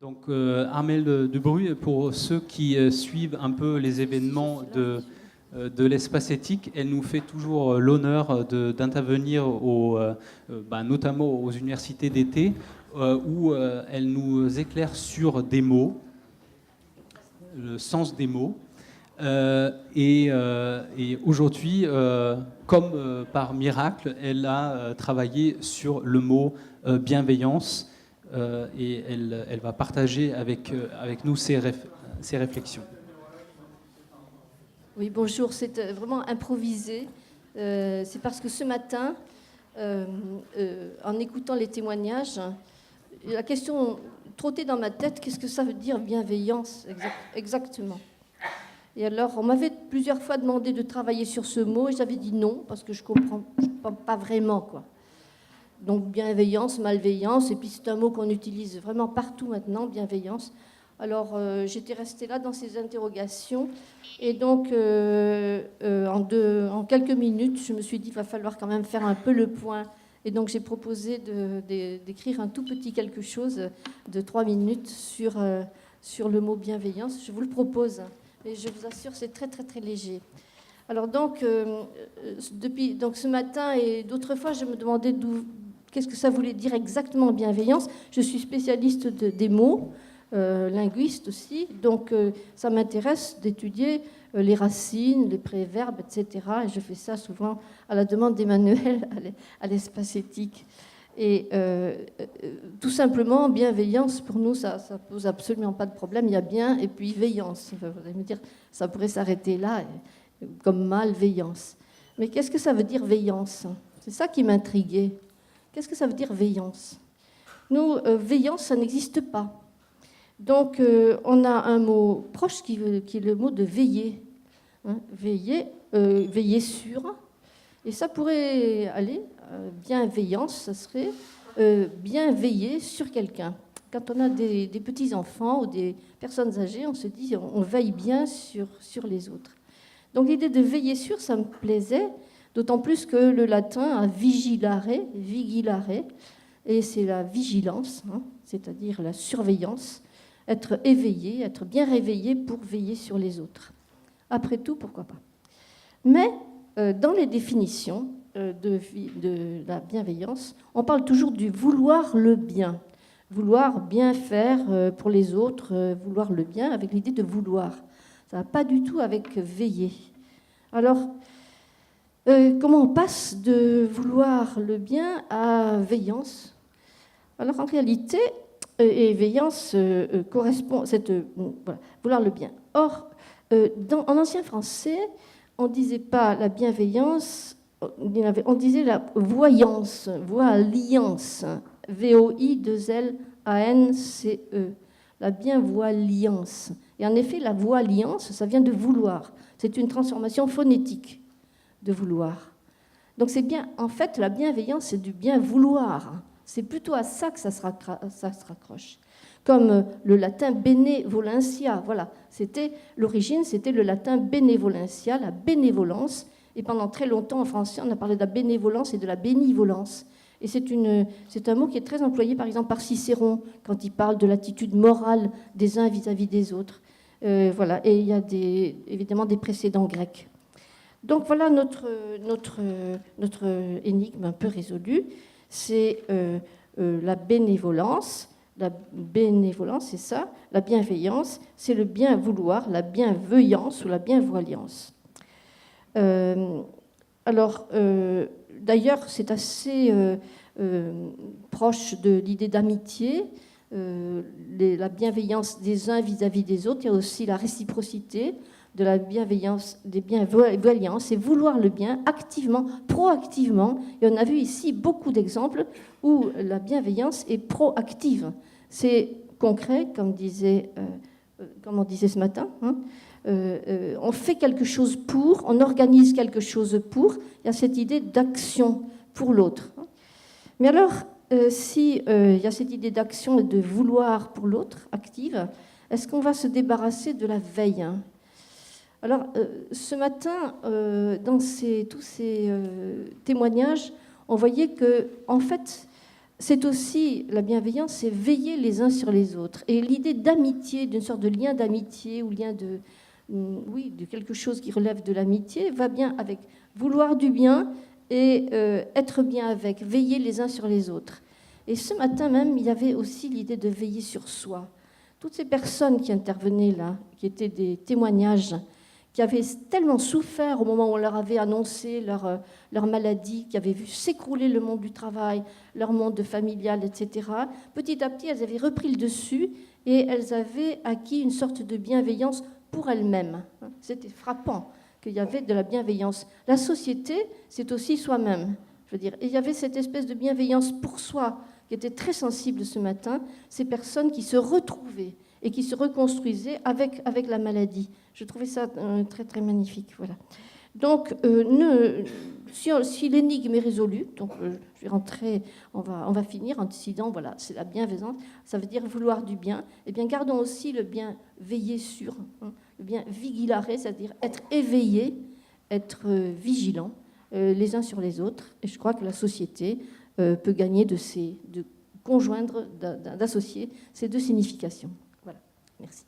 Donc, Armelle Dubru, pour ceux qui suivent un peu les événements de l'espace éthique, elle nous fait toujours l'honneur d'intervenir notamment aux universités d'été, où elle nous éclaire sur des mots, le sens des mots. Et aujourd'hui, comme par miracle, elle a travaillé sur le mot bienveillance. Et elle va partager avec nous ses réflexions. Oui, bonjour, c'est vraiment improvisé. C'est parce que ce matin, en écoutant les témoignages, la question trottait dans ma tête, qu'est-ce que ça veut dire bienveillance exactement? Et alors, on m'avait plusieurs fois demandé de travailler sur ce mot, et j'avais dit non, parce que je comprends pas vraiment, quoi. Donc bienveillance, malveillance, et puis c'est un mot qu'on utilise vraiment partout maintenant, bienveillance. Alors j'étais restée là dans ces interrogations, et donc en quelques minutes, je me suis dit qu'il va falloir quand même faire un peu le point. Et donc j'ai proposé d'écrire un tout petit quelque chose de 3 minutes sur le mot bienveillance. Je vous le propose, et je vous assure, c'est très très très léger. Alors donc, depuis ce matin et d'autres fois, je me demandais qu'est-ce que ça voulait dire exactement bienveillance. Je suis spécialiste des mots, linguiste aussi, donc ça m'intéresse d'étudier les racines, les préverbes, etc. Et je fais ça souvent à la demande d'Emmanuel à l'espace éthique. Et tout simplement, bienveillance, pour nous, ça pose absolument pas de problème. Il y a bien et puis veillance. Vous allez me dire, ça pourrait s'arrêter là, comme malveillance. Mais qu'est-ce que ça veut dire veillance? C'est ça qui m'intriguait. Qu'est-ce que ça veut dire veillance? Nous, veillance, ça n'existe pas. Donc, on a un mot proche qui est le mot de veiller. Hein, veiller sur. Et ça pourrait aller, bienveillance, ça serait bien veiller sur quelqu'un. Quand on a des petits-enfants ou des personnes âgées, on se dit on veille bien sur les autres. Donc l'idée de veiller sur, ça me plaisait, d'autant plus que le latin a vigilare, et c'est la vigilance, hein, c'est-à-dire la surveillance, être éveillé, être bien réveillé pour veiller sur les autres. Après tout, pourquoi pas. Mais dans les définitions de la bienveillance, on parle toujours du vouloir le bien, vouloir bien faire pour les autres, vouloir le bien avec l'idée de vouloir. Ça va pas du tout avec veiller. Alors, comment on passe de vouloir le bien à veillance? Alors, en réalité, et veillance correspond, voilà, vouloir le bien. Or, en ancien français, on ne disait pas la bienveillance, on disait la voyance, voiliance, V-O-I-2-L-A-N-C-E, la bienvoiliance. Et en effet, la voiliance, ça vient de vouloir. C'est une transformation phonétique de vouloir. Donc c'est bien, en fait, la bienveillance, c'est du bien vouloir. C'est plutôt à ça que ça se raccroche. Comme le latin benevolentia, voilà. L'origine, c'était le latin benevolentia, la bénévolence. Et pendant très longtemps, en français, on a parlé de la bénévolence et de la bénivolence. Et c'est un mot qui est très employé, par exemple, par Cicéron, quand il parle de l'attitude morale des uns vis-à-vis des autres. Voilà. Et il y a évidemment des précédents grecs. Donc voilà notre énigme un peu résolue. C'est la bénévolence. La bénévolence, c'est ça. La bienveillance, c'est le bien vouloir, la bienveillance ou la bienvoyance. D'ailleurs, c'est assez proche de l'idée d'amitié. La bienveillance des uns vis-à-vis des autres. Il y a aussi la réciprocité de la bienveillance, des bienvoyances, c'est vouloir le bien activement, proactivement. Et on a vu ici beaucoup d'exemples où la bienveillance est proactive. C'est concret, comme on disait ce matin. Hein. On fait quelque chose pour, on organise quelque chose pour. Il y a cette idée d'action pour l'autre. Mais alors, si il y a cette idée d'action et de vouloir pour l'autre, active, est-ce qu'on va se débarrasser de la veille, hein? Alors, ce matin, dans tous ces témoignages, on voyait que, en fait, c'est aussi, la bienveillance, c'est veiller les uns sur les autres. Et l'idée d'amitié, d'une sorte de lien d'amitié ou lien oui, de quelque chose qui relève de l'amitié, va bien avec vouloir du bien et être bien avec, veiller les uns sur les autres. Et ce matin même, il y avait aussi l'idée de veiller sur soi. Toutes ces personnes qui intervenaient là, qui étaient des témoignages, qui avaient tellement souffert au moment où on leur avait annoncé leur maladie, qui avaient vu s'écrouler le monde du travail, leur monde familial, etc. Petit à petit, elles avaient repris le dessus et elles avaient acquis une sorte de bienveillance pour elles-mêmes. C'était frappant qu'il y avait de la bienveillance. La société, c'est aussi soi-même. Je veux dire, et il y avait cette espèce de bienveillance pour soi qui était très sensible ce matin, ces personnes qui se retrouvaient et qui se reconstruisaient avec la maladie. Je trouvais ça très, très magnifique. Voilà. Donc, si l'énigme est résolue, donc je vais rentrer, on va finir en décidant, voilà, c'est la bienveillance, ça veut dire vouloir du bien. Eh bien, gardons aussi le bien veillé sur, le bien vigilare, c'est-à-dire être éveillé, être vigilant les uns sur les autres. Et je crois que la société peut gagner de conjoindre, d'associer ces deux significations. Voilà, merci.